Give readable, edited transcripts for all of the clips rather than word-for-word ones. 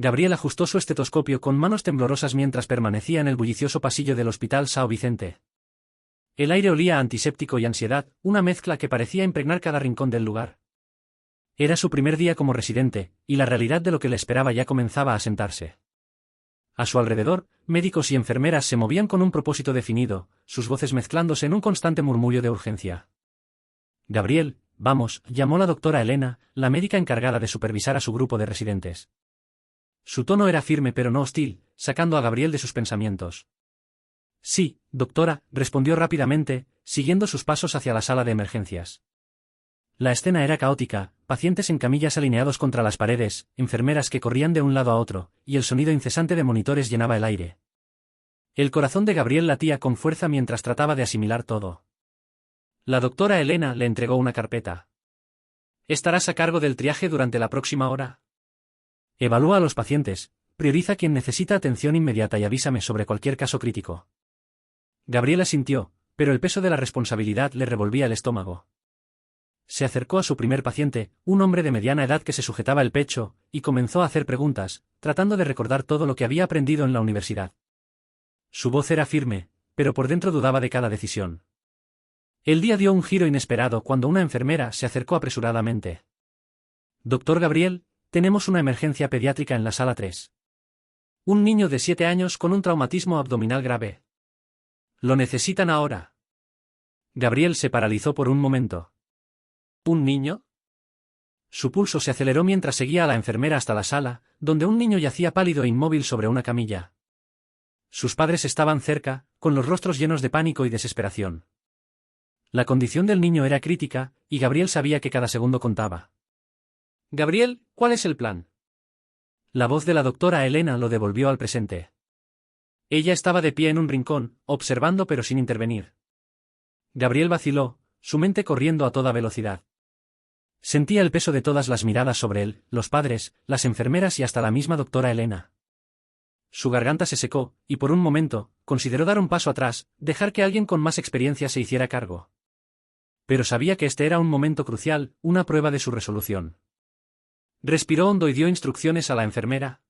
Gabriel ajustó su estetoscopio con manos temblorosas mientras permanecía en el bullicioso pasillo del Hospital São Vicente. El aire olía a antiséptico y ansiedad, una mezcla que parecía impregnar cada rincón del lugar. Era su primer día como residente, y la realidad de lo que le esperaba ya comenzaba a sentarse. A su alrededor, médicos y enfermeras se movían con un propósito definido, sus voces mezclándose en un constante murmullo de urgencia. Gabriel, vamos, llamó la doctora Elena, la médica encargada de supervisar a su grupo de residentes. Su tono era firme pero no hostil, sacando a Gabriel de sus pensamientos. Sí, doctora, respondió rápidamente, siguiendo sus pasos hacia la sala de emergencias. La escena era caótica, pacientes en camillas alineados contra las paredes, enfermeras que corrían de un lado a otro, y el sonido incesante de monitores llenaba el aire. El corazón de Gabriel latía con fuerza mientras trataba de asimilar todo. La doctora Elena le entregó una carpeta. ¿Estarás a cargo del triaje durante la próxima hora? Evalúa a los pacientes, prioriza quien necesita atención inmediata y avísame sobre cualquier caso crítico. Gabriel asintió, pero el peso de la responsabilidad le revolvía el estómago. Se acercó a su primer paciente, un hombre de mediana edad que se sujetaba el pecho, y comenzó a hacer preguntas, tratando de recordar todo lo que había aprendido en la universidad. Su voz era firme, pero por dentro dudaba de cada decisión. El día dio un giro inesperado cuando una enfermera se acercó apresuradamente. Doctor Gabriel, tenemos una emergencia pediátrica en la sala 3. Un niño de 7 años con un traumatismo abdominal grave. Lo necesitan ahora. Gabriel se paralizó por un momento. ¿Un niño? Su pulso se aceleró mientras seguía a la enfermera hasta la sala, donde un niño yacía pálido e inmóvil sobre una camilla. Sus padres estaban cerca, con los rostros llenos de pánico y desesperación. La condición del niño era crítica, y Gabriel sabía que cada segundo contaba. Gabriel, ¿cuál es el plan? La voz de la doctora Elena lo devolvió al presente. Ella estaba de pie en un rincón, observando pero sin intervenir. Gabriel vaciló, su mente corriendo a toda velocidad. Sentía el peso de todas las miradas sobre él, los padres, las enfermeras y hasta la misma doctora Elena. Su garganta se secó, y por un momento, consideró dar un paso atrás, dejar que alguien con más experiencia se hiciera cargo. Pero sabía que este era un momento crucial, una prueba de su resolución. Respiró hondo y dio instrucciones a la enfermera.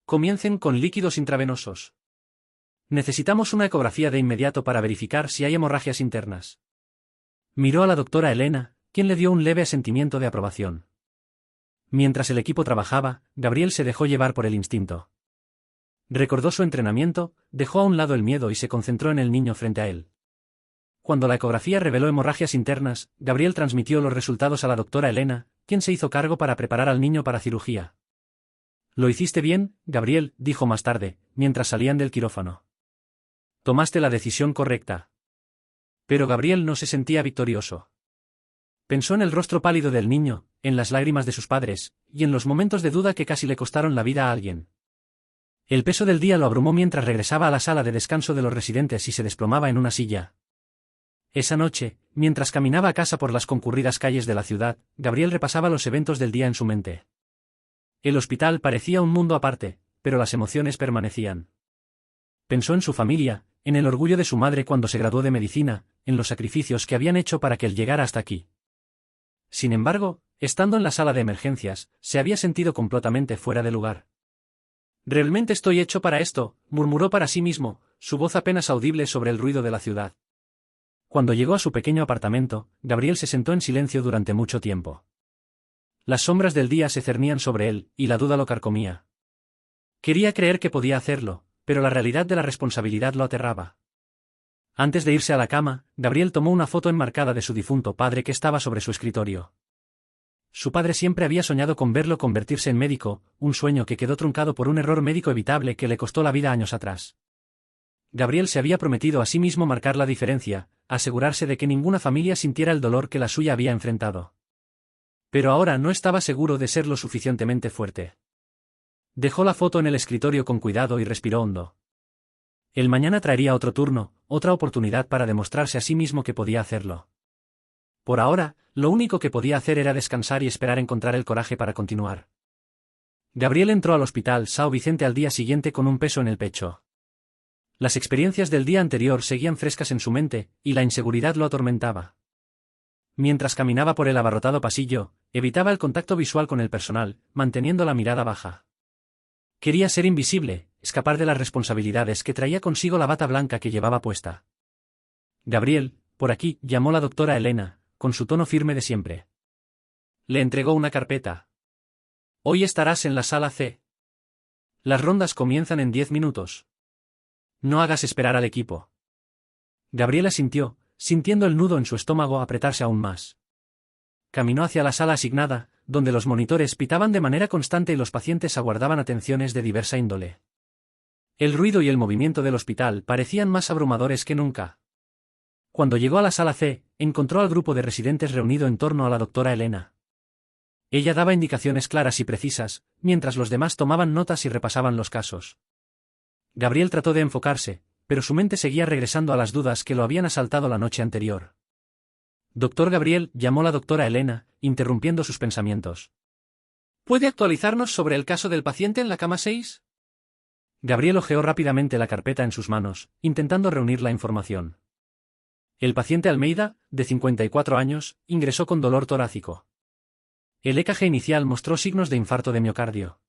Comiencen con líquidos intravenosos. Necesitamos una ecografía de inmediato para verificar si hay hemorragias internas. Miró a la doctora Elena, quien le dio un leve asentimiento de aprobación. Mientras el equipo trabajaba, Gabriel se dejó llevar por el instinto. Recordó su entrenamiento, dejó a un lado el miedo y se concentró en el niño frente a él. Cuando la ecografía reveló hemorragias internas, Gabriel transmitió los resultados a la doctora Elena, quien se hizo cargo para preparar al niño para cirugía. Lo hiciste bien, Gabriel, dijo más tarde, mientras salían del quirófano. Tomaste la decisión correcta. Pero Gabriel no se sentía victorioso. Pensó en el rostro pálido del niño, en las lágrimas de sus padres, y en los momentos de duda que casi le costaron la vida a alguien. El peso del día lo abrumó mientras regresaba a la sala de descanso de los residentes y se desplomaba en una silla. Esa noche, mientras caminaba a casa por las concurridas calles de la ciudad, Gabriel repasaba los eventos del día en su mente. El hospital parecía un mundo aparte, pero las emociones permanecían. Pensó en su familia, en el orgullo de su madre cuando se graduó de medicina, en los sacrificios que habían hecho para que él llegara hasta aquí. Sin embargo, estando en la sala de emergencias, se había sentido completamente fuera de lugar. «Realmente estoy hecho para esto», murmuró para sí mismo, su voz apenas audible sobre el ruido de la ciudad. Cuando llegó a su pequeño apartamento, Gabriel se sentó en silencio durante mucho tiempo. Las sombras del día se cernían sobre él, y la duda lo carcomía. Quería creer que podía hacerlo, pero la realidad de la responsabilidad lo aterraba. Antes de irse a la cama, Gabriel tomó una foto enmarcada de su difunto padre que estaba sobre su escritorio. Su padre siempre había soñado con verlo convertirse en médico, un sueño que quedó truncado por un error médico evitable que le costó la vida años atrás. Gabriel se había prometido a sí mismo marcar la diferencia, asegurarse de que ninguna familia sintiera el dolor que la suya había enfrentado. Pero ahora no estaba seguro de ser lo suficientemente fuerte. Dejó la foto en el escritorio con cuidado y respiró hondo. El mañana traería otro turno, otra oportunidad para demostrarse a sí mismo que podía hacerlo. Por ahora, lo único que podía hacer era descansar y esperar encontrar el coraje para continuar. Gabriel entró al hospital São Vicente al día siguiente con un peso en el pecho. Las experiencias del día anterior seguían frescas en su mente, y la inseguridad lo atormentaba. Mientras caminaba por el abarrotado pasillo, evitaba el contacto visual con el personal, manteniendo la mirada baja. Quería ser invisible, escapar de las responsabilidades que traía consigo la bata blanca que llevaba puesta. Gabriel, por aquí, llamó la doctora Elena, con su tono firme de siempre. Le entregó una carpeta. Hoy estarás en la sala C. Las rondas comienzan en 10 minutos. No hagas esperar al equipo. Gabriel asintió, sintiendo el nudo en su estómago apretarse aún más. Caminó hacia la sala asignada, donde los monitores pitaban de manera constante y los pacientes aguardaban atenciones de diversa índole. El ruido y el movimiento del hospital parecían más abrumadores que nunca. Cuando llegó a la sala C, encontró al grupo de residentes reunido en torno a la doctora Elena. Ella daba indicaciones claras y precisas, mientras los demás tomaban notas y repasaban los casos. Gabriel trató de enfocarse, pero su mente seguía regresando a las dudas que lo habían asaltado la noche anterior. Doctor Gabriel, llamó la doctora Elena, interrumpiendo sus pensamientos. ¿Puede actualizarnos sobre el caso del paciente en la cama 6? Gabriel hojeó rápidamente la carpeta en sus manos, intentando reunir la información. El paciente Almeida, de 54 años, ingresó con dolor torácico. El EKG inicial mostró signos de infarto de miocardio.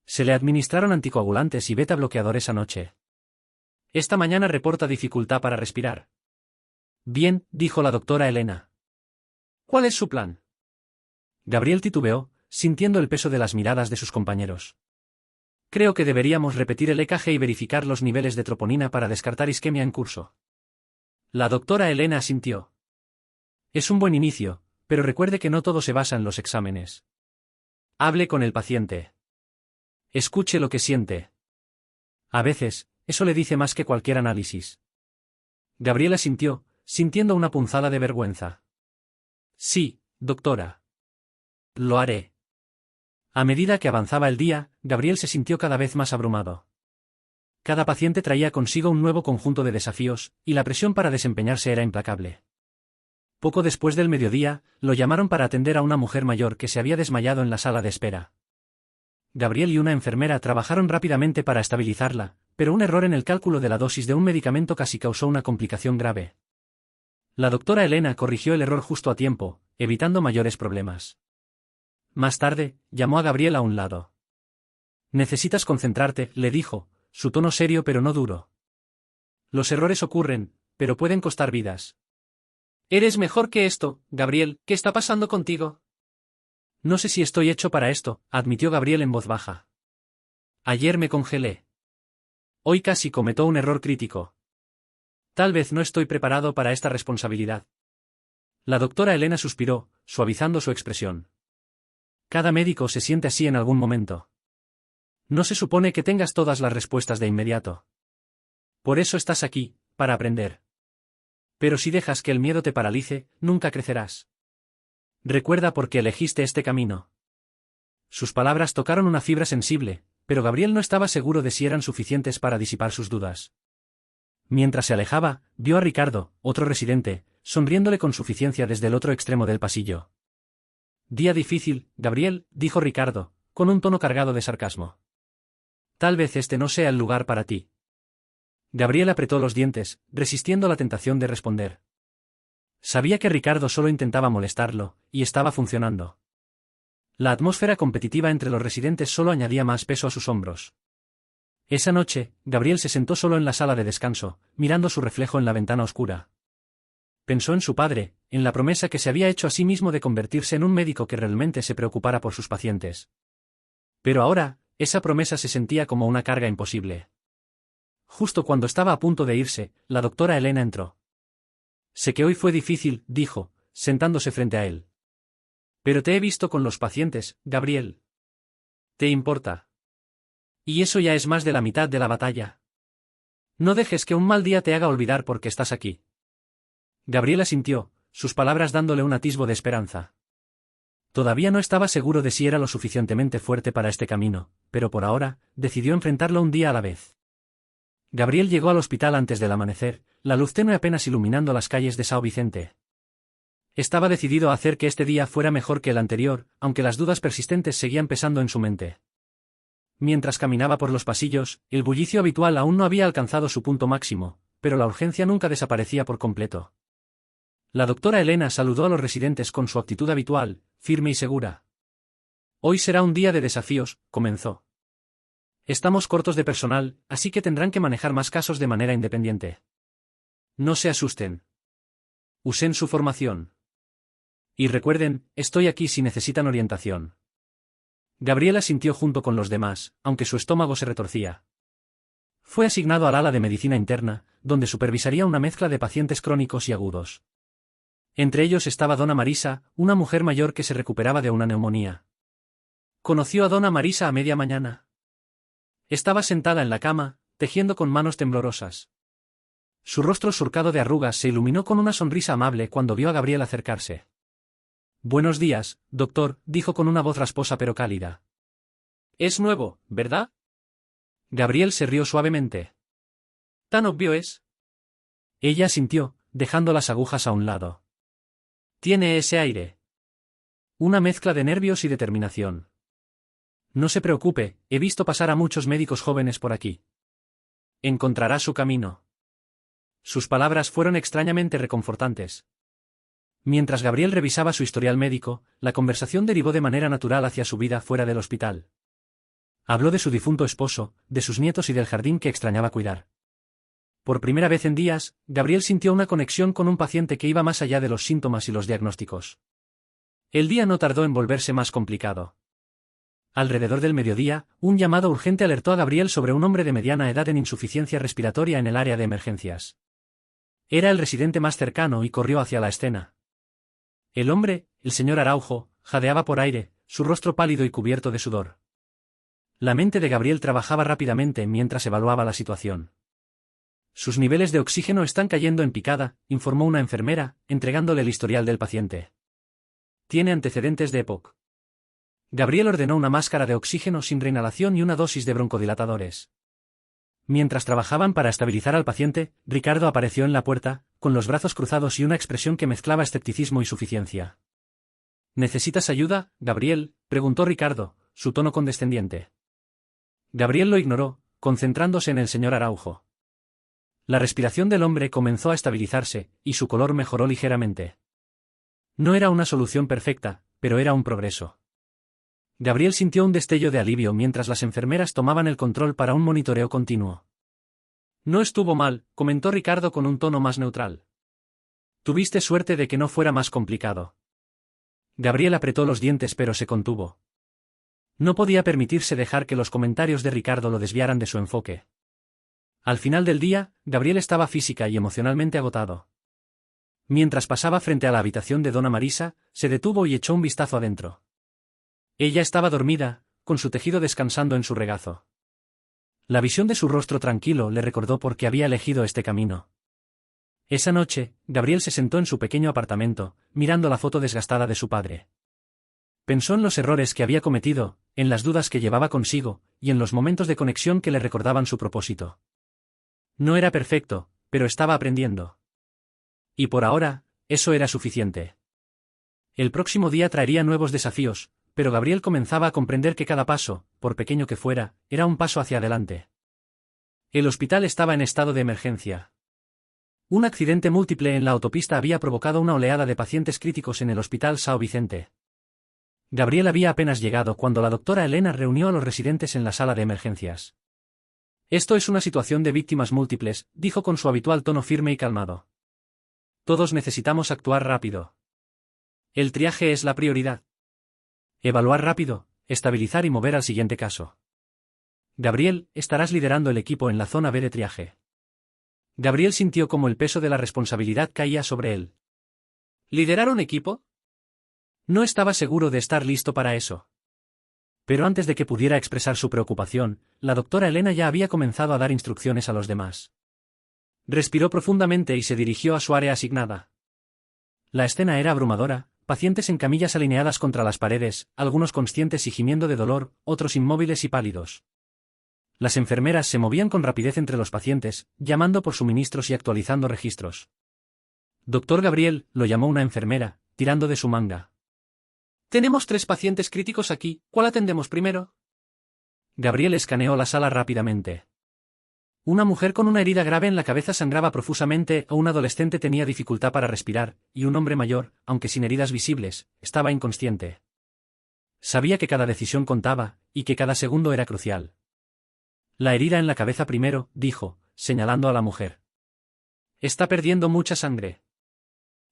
Se le administraron anticoagulantes y beta bloqueadores anoche. Esta mañana reporta dificultad para respirar. Bien, dijo la doctora Elena. ¿Cuál es su plan? Gabriel titubeó, sintiendo el peso de las miradas de sus compañeros. Creo que deberíamos repetir el EKG y verificar los niveles de troponina para descartar isquemia en curso. La doctora Elena asintió. Es un buen inicio, pero recuerde que no todo se basa en los exámenes. Hable con el paciente. Escuche lo que siente. A veces, eso le dice más que cualquier análisis. Gabriel asintió, sintiendo una punzada de vergüenza. Sí, doctora. Lo haré. A medida que avanzaba el día, Gabriel se sintió cada vez más abrumado. Cada paciente traía consigo un nuevo conjunto de desafíos, y la presión para desempeñarse era implacable. Poco después del mediodía, lo llamaron para atender a una mujer mayor que se había desmayado en la sala de espera. Gabriel y una enfermera trabajaron rápidamente para estabilizarla, pero un error en el cálculo de la dosis de un medicamento casi causó una complicación grave. La doctora Elena corrigió el error justo a tiempo, evitando mayores problemas. Más tarde, llamó a Gabriel a un lado. Necesitas concentrarte, le dijo, su tono serio pero no duro. Los errores ocurren, pero pueden costar vidas. Eres mejor que esto, Gabriel, ¿qué está pasando contigo? No sé si estoy hecho para esto, admitió Gabriel en voz baja. Ayer me congelé. Hoy casi cometo un error crítico. Tal vez no estoy preparado para esta responsabilidad. La doctora Elena suspiró, suavizando su expresión. Cada médico se siente así en algún momento. No se supone que tengas todas las respuestas de inmediato. Por eso estás aquí, para aprender. Pero si dejas que el miedo te paralice, nunca crecerás. Recuerda por qué elegiste este camino. Sus palabras tocaron una fibra sensible, pero Gabriel no estaba seguro de si eran suficientes para disipar sus dudas. Mientras se alejaba, vio a Ricardo, otro residente, sonriéndole con suficiencia desde el otro extremo del pasillo. Día difícil, Gabriel, dijo Ricardo, con un tono cargado de sarcasmo. Tal vez este no sea el lugar para ti. Gabriel apretó los dientes, resistiendo la tentación de responder. Sabía que Ricardo solo intentaba molestarlo, y estaba funcionando. La atmósfera competitiva entre los residentes solo añadía más peso a sus hombros. Esa noche, Gabriel se sentó solo en la sala de descanso, mirando su reflejo en la ventana oscura. Pensó en su padre, en la promesa que se había hecho a sí mismo de convertirse en un médico que realmente se preocupara por sus pacientes. Pero ahora, esa promesa se sentía como una carga imposible. Justo cuando estaba a punto de irse, la doctora Elena entró. Sé que hoy fue difícil, dijo, sentándose frente a él. Pero te he visto con los pacientes, Gabriel. ¿Te importa? Y eso ya es más de la mitad de la batalla. No dejes que un mal día te haga olvidar por qué estás aquí. Gabriel asintió, sus palabras dándole un atisbo de esperanza. Todavía no estaba seguro de si era lo suficientemente fuerte para este camino, pero por ahora, decidió enfrentarlo un día a la vez. Gabriel llegó al hospital antes del amanecer, la luz tenue apenas iluminando las calles de São Vicente. Estaba decidido a hacer que este día fuera mejor que el anterior, aunque las dudas persistentes seguían pesando en su mente. Mientras caminaba por los pasillos, el bullicio habitual aún no había alcanzado su punto máximo, pero la urgencia nunca desaparecía por completo. La doctora Elena saludó a los residentes con su actitud habitual, firme y segura. Hoy será un día de desafíos, comenzó. Estamos cortos de personal, así que tendrán que manejar más casos de manera independiente. No se asusten. Usen su formación. Y recuerden, estoy aquí si necesitan orientación. Gabriel asintió junto con los demás, aunque su estómago se retorcía. Fue asignado al ala de medicina interna, donde supervisaría una mezcla de pacientes crónicos y agudos. Entre ellos estaba Dona Marisa, una mujer mayor que se recuperaba de una neumonía. Conoció a Dona Marisa a media mañana. Estaba sentada en la cama, tejiendo con manos temblorosas. Su rostro surcado de arrugas se iluminó con una sonrisa amable cuando vio a Gabriel acercarse. «Buenos días, doctor», dijo con una voz rasposa pero cálida. «Es nuevo, ¿verdad?» Gabriel se rió suavemente. «¿Tan obvio es?» Ella asintió, dejando las agujas a un lado. «Tiene ese aire. Una mezcla de nervios y determinación. No se preocupe, he visto pasar a muchos médicos jóvenes por aquí. Encontrará su camino». Sus palabras fueron extrañamente reconfortantes. Mientras Gabriel revisaba su historial médico, la conversación derivó de manera natural hacia su vida fuera del hospital. Habló de su difunto esposo, de sus nietos y del jardín que extrañaba cuidar. Por primera vez en días, Gabriel sintió una conexión con un paciente que iba más allá de los síntomas y los diagnósticos. El día no tardó en volverse más complicado. Alrededor del mediodía, un llamado urgente alertó a Gabriel sobre un hombre de mediana edad en insuficiencia respiratoria en el área de emergencias. Era el residente más cercano y corrió hacia la escena. El hombre, el señor Araujo, jadeaba por aire, su rostro pálido y cubierto de sudor. La mente de Gabriel trabajaba rápidamente mientras evaluaba la situación. Sus niveles de oxígeno están cayendo en picada, informó una enfermera, entregándole el historial del paciente. Tiene antecedentes de EPOC. Gabriel ordenó una máscara de oxígeno sin reinhalación y una dosis de broncodilatadores. Mientras trabajaban para estabilizar al paciente, Ricardo apareció en la puerta, con los brazos cruzados y una expresión que mezclaba escepticismo y suficiencia. ¿Necesitas ayuda, Gabriel?, preguntó Ricardo, su tono condescendiente. Gabriel lo ignoró, concentrándose en el señor Araujo. La respiración del hombre comenzó a estabilizarse, y su color mejoró ligeramente. No era una solución perfecta, pero era un progreso. Gabriel sintió un destello de alivio mientras las enfermeras tomaban el control para un monitoreo continuo. No estuvo mal, comentó Ricardo con un tono más neutral. Tuviste suerte de que no fuera más complicado. Gabriel apretó los dientes pero se contuvo. No podía permitirse dejar que los comentarios de Ricardo lo desviaran de su enfoque. Al final del día, Gabriel estaba física y emocionalmente agotado. Mientras pasaba frente a la habitación de Dona Marisa, se detuvo y echó un vistazo adentro. Ella estaba dormida, con su tejido descansando en su regazo. La visión de su rostro tranquilo le recordó por qué había elegido este camino. Esa noche, Gabriel se sentó en su pequeño apartamento, mirando la foto desgastada de su padre. Pensó en los errores que había cometido, en las dudas que llevaba consigo, y en los momentos de conexión que le recordaban su propósito. No era perfecto, pero estaba aprendiendo. Y por ahora, eso era suficiente. El próximo día traería nuevos desafíos, pero Gabriel comenzaba a comprender que cada paso, por pequeño que fuera, era un paso hacia adelante. El hospital estaba en estado de emergencia. Un accidente múltiple en la autopista había provocado una oleada de pacientes críticos en el Hospital São Vicente. Gabriel había apenas llegado cuando la doctora Elena reunió a los residentes en la sala de emergencias. Esto es una situación de víctimas múltiples, dijo con su habitual tono firme y calmado. Todos necesitamos actuar rápido. El triaje es la prioridad. Evaluar rápido, estabilizar y mover al siguiente caso. Gabriel, estarás liderando el equipo en la zona B de triaje. Gabriel sintió como el peso de la responsabilidad caía sobre él. ¿Liderar un equipo? No estaba seguro de estar listo para eso. Pero antes de que pudiera expresar su preocupación, la doctora Elena ya había comenzado a dar instrucciones a los demás. Respiró profundamente y se dirigió a su área asignada. La escena era abrumadora. Pacientes en camillas alineadas contra las paredes, algunos conscientes y gimiendo de dolor, otros inmóviles y pálidos. Las enfermeras se movían con rapidez entre los pacientes, llamando por suministros y actualizando registros. Doctor Gabriel, lo llamó una enfermera, tirando de su manga. Tenemos 3 pacientes críticos aquí, ¿cuál atendemos primero? Gabriel escaneó la sala rápidamente. Una mujer con una herida grave en la cabeza sangraba profusamente, un adolescente tenía dificultad para respirar, y un hombre mayor, aunque sin heridas visibles, estaba inconsciente. Sabía que cada decisión contaba, y que cada segundo era crucial. La herida en la cabeza primero, dijo, señalando a la mujer. Está perdiendo mucha sangre.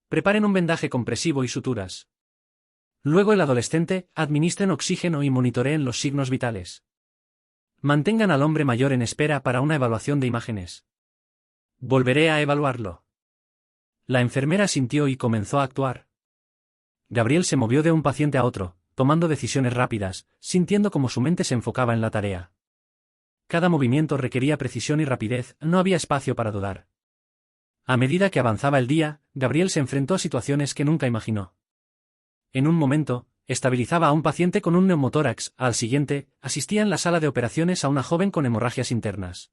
Preparen un vendaje compresivo y suturas. Luego el adolescente, administren oxígeno y monitoreen los signos vitales. Mantengan al hombre mayor en espera para una evaluación de imágenes. Volveré a evaluarlo. La enfermera asintió y comenzó a actuar. Gabriel se movió de un paciente a otro, tomando decisiones rápidas, sintiendo como su mente se enfocaba en la tarea. Cada movimiento requería precisión y rapidez, no había espacio para dudar. A medida que avanzaba el día, Gabriel se enfrentó a situaciones que nunca imaginó. En un momento, estabilizaba a un paciente con un neumotórax, al siguiente, asistía en la sala de operaciones a una joven con hemorragias internas.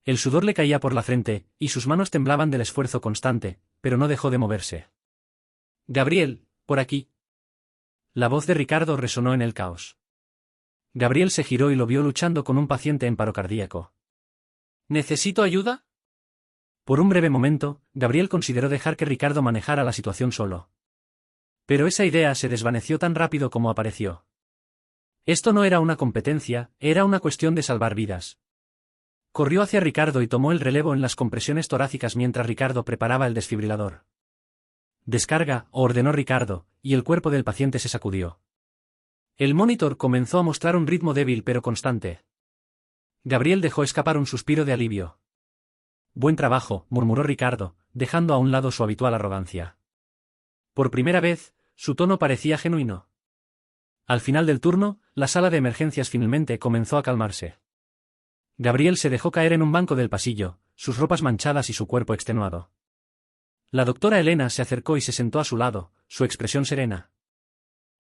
El sudor le caía por la frente, y sus manos temblaban del esfuerzo constante, pero no dejó de moverse. Gabriel, por aquí. La voz de Ricardo resonó en el caos. Gabriel se giró y lo vio luchando con un paciente en paro cardíaco. ¿Necesito ayuda? Por un breve momento, Gabriel consideró dejar que Ricardo manejara la situación solo. Pero esa idea se desvaneció tan rápido como apareció. Esto no era una competencia, era una cuestión de salvar vidas. Corrió hacia Ricardo y tomó el relevo en las compresiones torácicas mientras Ricardo preparaba el desfibrilador. Descarga, ordenó Ricardo, y el cuerpo del paciente se sacudió. El monitor comenzó a mostrar un ritmo débil pero constante. Gabriel dejó escapar un suspiro de alivio. Buen trabajo, murmuró Ricardo, dejando a un lado su habitual arrogancia. Por primera vez, su tono parecía genuino. Al final del turno, la sala de emergencias finalmente comenzó a calmarse. Gabriel se dejó caer en un banco del pasillo, sus ropas manchadas y su cuerpo extenuado. La doctora Elena se acercó y se sentó a su lado, su expresión serena.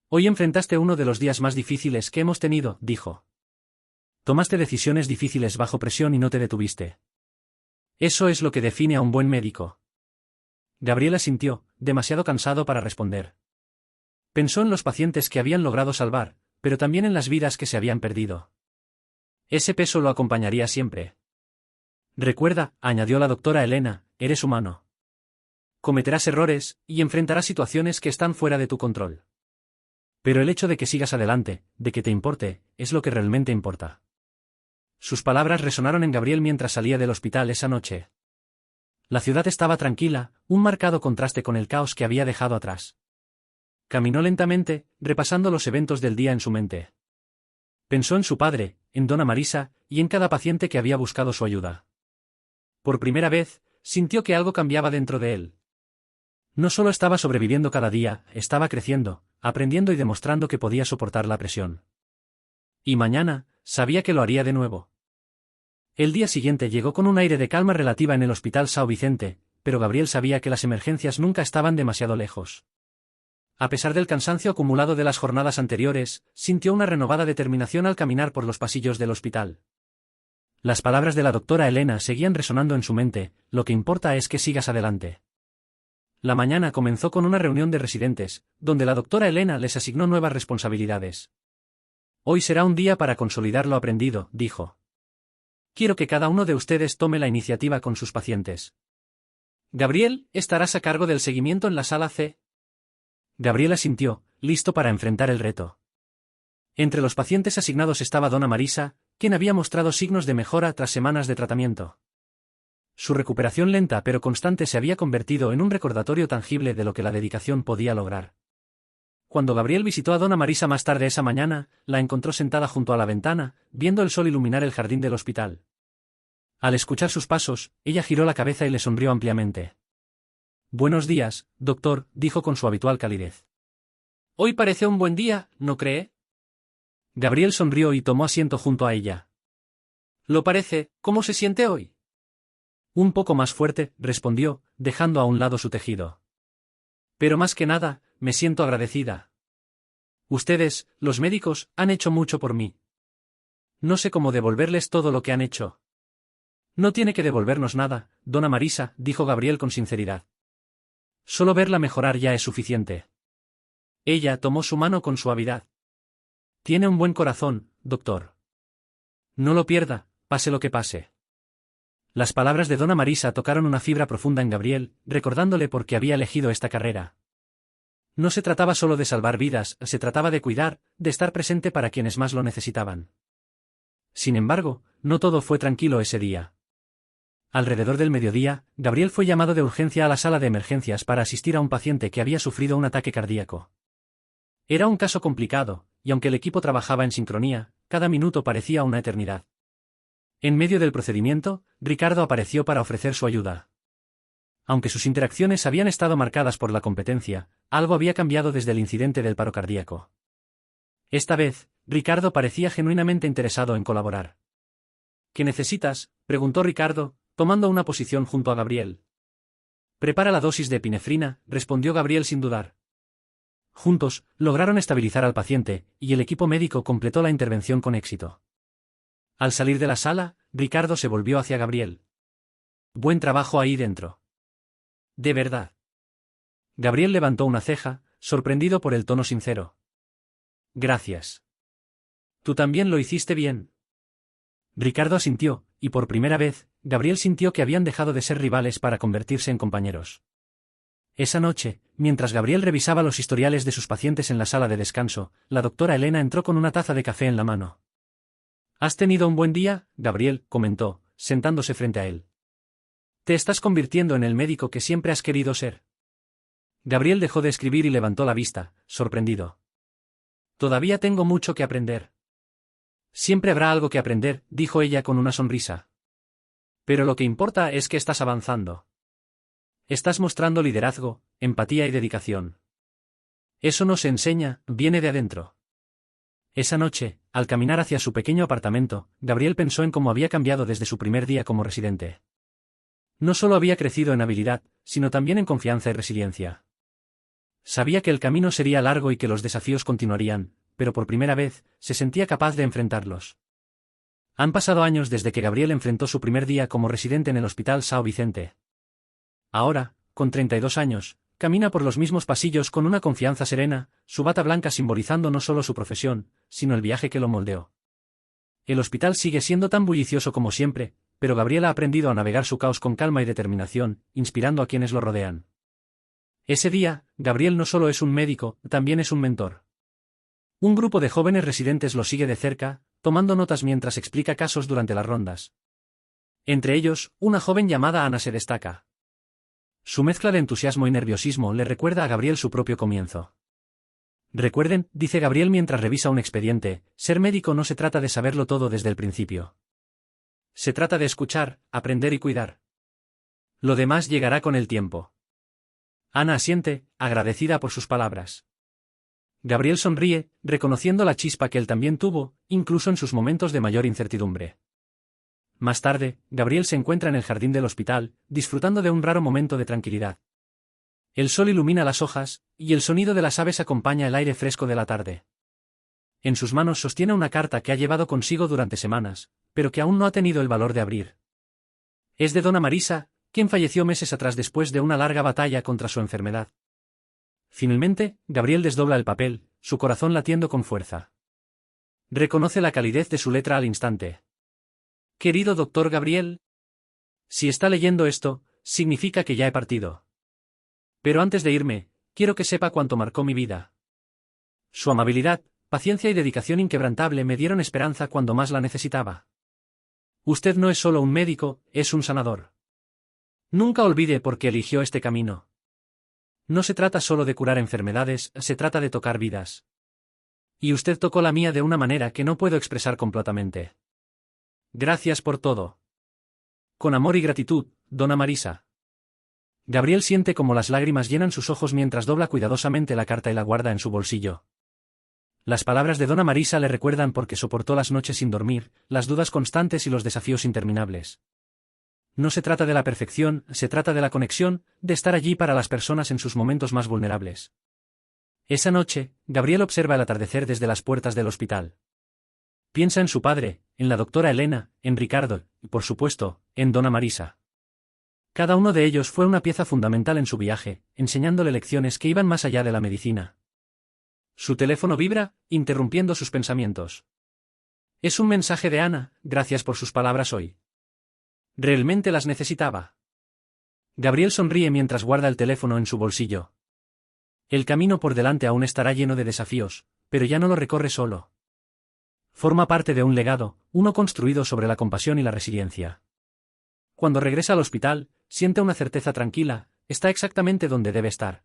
Hoy enfrentaste uno de los días más difíciles que hemos tenido, dijo. Tomaste decisiones difíciles bajo presión y no te detuviste. Eso es lo que define a un buen médico. Gabriel asintió, demasiado cansado para responder. Pensó en los pacientes que habían logrado salvar, pero también en las vidas que se habían perdido. Ese peso lo acompañaría siempre. Recuerda, añadió la doctora Elena, eres humano. Cometerás errores, y enfrentarás situaciones que están fuera de tu control. Pero el hecho de que sigas adelante, de que te importe, es lo que realmente importa. Sus palabras resonaron en Gabriel mientras salía del hospital esa noche. La ciudad estaba tranquila, un marcado contraste con el caos que había dejado atrás. Caminó lentamente, repasando los eventos del día en su mente. Pensó en su padre, en Dona Marisa, y en cada paciente que había buscado su ayuda. Por primera vez, sintió que algo cambiaba dentro de él. No solo estaba sobreviviendo cada día, estaba creciendo, aprendiendo y demostrando que podía soportar la presión. Y mañana, sabía que lo haría de nuevo. El día siguiente llegó con un aire de calma relativa en el Hospital São Vicente, pero Gabriel sabía que las emergencias nunca estaban demasiado lejos. A pesar del cansancio acumulado de las jornadas anteriores, sintió una renovada determinación al caminar por los pasillos del hospital. Las palabras de la doctora Elena seguían resonando en su mente, lo que importa es que sigas adelante. La mañana comenzó con una reunión de residentes, donde la doctora Elena les asignó nuevas responsabilidades. Hoy será un día para consolidar lo aprendido, dijo. Quiero que cada uno de ustedes tome la iniciativa con sus pacientes. Gabriel, estarás a cargo del seguimiento en la sala C. Gabriel asintió, listo para enfrentar el reto. Entre los pacientes asignados estaba Dona Marisa, quien había mostrado signos de mejora tras semanas de tratamiento. Su recuperación lenta pero constante se había convertido en un recordatorio tangible de lo que la dedicación podía lograr. Cuando Gabriel visitó a Dona Marisa más tarde esa mañana, la encontró sentada junto a la ventana, viendo el sol iluminar el jardín del hospital. Al escuchar sus pasos, ella giró la cabeza y le sonrió ampliamente. Buenos días, doctor, dijo con su habitual calidez. Hoy parece un buen día, ¿no cree? Gabriel sonrió y tomó asiento junto a ella. ¿Lo parece? ¿Cómo se siente hoy? Un poco más fuerte, respondió, dejando a un lado su tejido. Pero más que nada, me siento agradecida. Ustedes, los médicos, han hecho mucho por mí. No sé cómo devolverles todo lo que han hecho. No tiene que devolvernos nada, Dona Marisa, dijo Gabriel con sinceridad. Solo verla mejorar ya es suficiente. Ella tomó su mano con suavidad. Tiene un buen corazón, doctor. No lo pierda, pase lo que pase. Las palabras de Dona Marisa tocaron una fibra profunda en Gabriel, recordándole por qué había elegido esta carrera. No se trataba solo de salvar vidas, se trataba de cuidar, de estar presente para quienes más lo necesitaban. Sin embargo, no todo fue tranquilo ese día. Alrededor del mediodía, Gabriel fue llamado de urgencia a la sala de emergencias para asistir a un paciente que había sufrido un ataque cardíaco. Era un caso complicado, y aunque el equipo trabajaba en sincronía, cada minuto parecía una eternidad. En medio del procedimiento, Ricardo apareció para ofrecer su ayuda. Aunque sus interacciones habían estado marcadas por la competencia, algo había cambiado desde el incidente del paro cardíaco. Esta vez, Ricardo parecía genuinamente interesado en colaborar. ¿Qué necesitas?, preguntó Ricardo, tomando una posición junto a Gabriel. Prepara la dosis de epinefrina, respondió Gabriel sin dudar. Juntos, lograron estabilizar al paciente, y el equipo médico completó la intervención con éxito. Al salir de la sala, Ricardo se volvió hacia Gabriel. Buen trabajo ahí dentro. ¿De verdad? Gabriel levantó una ceja, sorprendido por el tono sincero. Gracias. Tú también lo hiciste bien. Ricardo asintió, y por primera vez, Gabriel sintió que habían dejado de ser rivales para convertirse en compañeros. Esa noche, mientras Gabriel revisaba los historiales de sus pacientes en la sala de descanso, la doctora Elena entró con una taza de café en la mano. ¿Has tenido un buen día?, Gabriel comentó, sentándose frente a él. Te estás convirtiendo en el médico que siempre has querido ser. Gabriel dejó de escribir y levantó la vista, sorprendido. Todavía tengo mucho que aprender. Siempre habrá algo que aprender, dijo ella con una sonrisa. Pero lo que importa es que estás avanzando. Estás mostrando liderazgo, empatía y dedicación. Eso no se enseña, viene de adentro. Esa noche, al caminar hacia su pequeño apartamento, Gabriel pensó en cómo había cambiado desde su primer día como residente. No solo había crecido en habilidad, sino también en confianza y resiliencia. Sabía que el camino sería largo y que los desafíos continuarían, pero por primera vez, se sentía capaz de enfrentarlos. Han pasado años desde que Gabriel enfrentó su primer día como residente en el Hospital São Vicente. Ahora, con 32 años, camina por los mismos pasillos con una confianza serena, su bata blanca simbolizando no solo su profesión, sino el viaje que lo moldeó. El hospital sigue siendo tan bullicioso como siempre, pero Gabriel ha aprendido a navegar su caos con calma y determinación, inspirando a quienes lo rodean. Ese día, Gabriel no solo es un médico, también es un mentor. Un grupo de jóvenes residentes lo sigue de cerca, tomando notas mientras explica casos durante las rondas. Entre ellos, una joven llamada Ana se destaca. Su mezcla de entusiasmo y nerviosismo le recuerda a Gabriel su propio comienzo. Recuerden, dice Gabriel mientras revisa un expediente, ser médico no se trata de saberlo todo desde el principio. Se trata de escuchar, aprender y cuidar. Lo demás llegará con el tiempo. Ana asiente, agradecida por sus palabras. Gabriel sonríe, reconociendo la chispa que él también tuvo, incluso en sus momentos de mayor incertidumbre. Más tarde, Gabriel se encuentra en el jardín del hospital, disfrutando de un raro momento de tranquilidad. El sol ilumina las hojas, y el sonido de las aves acompaña el aire fresco de la tarde. En sus manos sostiene una carta que ha llevado consigo durante semanas, pero que aún no ha tenido el valor de abrir. Es de Dona Marisa, quien falleció meses atrás después de una larga batalla contra su enfermedad. Finalmente, Gabriel desdobla el papel, su corazón latiendo con fuerza. Reconoce la calidez de su letra al instante. Querido doctor Gabriel, si está leyendo esto, significa que ya he partido. Pero antes de irme, quiero que sepa cuánto marcó mi vida. Su amabilidad, paciencia y dedicación inquebrantable me dieron esperanza cuando más la necesitaba. Usted no es solo un médico, es un sanador. Nunca olvide por qué eligió este camino. No se trata solo de curar enfermedades, se trata de tocar vidas. Y usted tocó la mía de una manera que no puedo expresar completamente. Gracias por todo. Con amor y gratitud, Dona Marisa. Gabriel siente como las lágrimas llenan sus ojos mientras dobla cuidadosamente la carta y la guarda en su bolsillo. Las palabras de Dona Marisa le recuerdan por qué soportó las noches sin dormir, las dudas constantes y los desafíos interminables. No se trata de la perfección, se trata de la conexión, de estar allí para las personas en sus momentos más vulnerables. Esa noche, Gabriel observa el atardecer desde las puertas del hospital. Piensa en su padre, en la doctora Elena, en Ricardo, y por supuesto, en Dona Marisa. Cada uno de ellos fue una pieza fundamental en su viaje, enseñándole lecciones que iban más allá de la medicina. Su teléfono vibra, interrumpiendo sus pensamientos. Es un mensaje de Ana, gracias por sus palabras hoy. Realmente las necesitaba. Gabriel sonríe mientras guarda el teléfono en su bolsillo. El camino por delante aún estará lleno de desafíos, pero ya no lo recorre solo. Forma parte de un legado, uno construido sobre la compasión y la resiliencia. Cuando regresa al hospital, siente una certeza tranquila, está exactamente donde debe estar.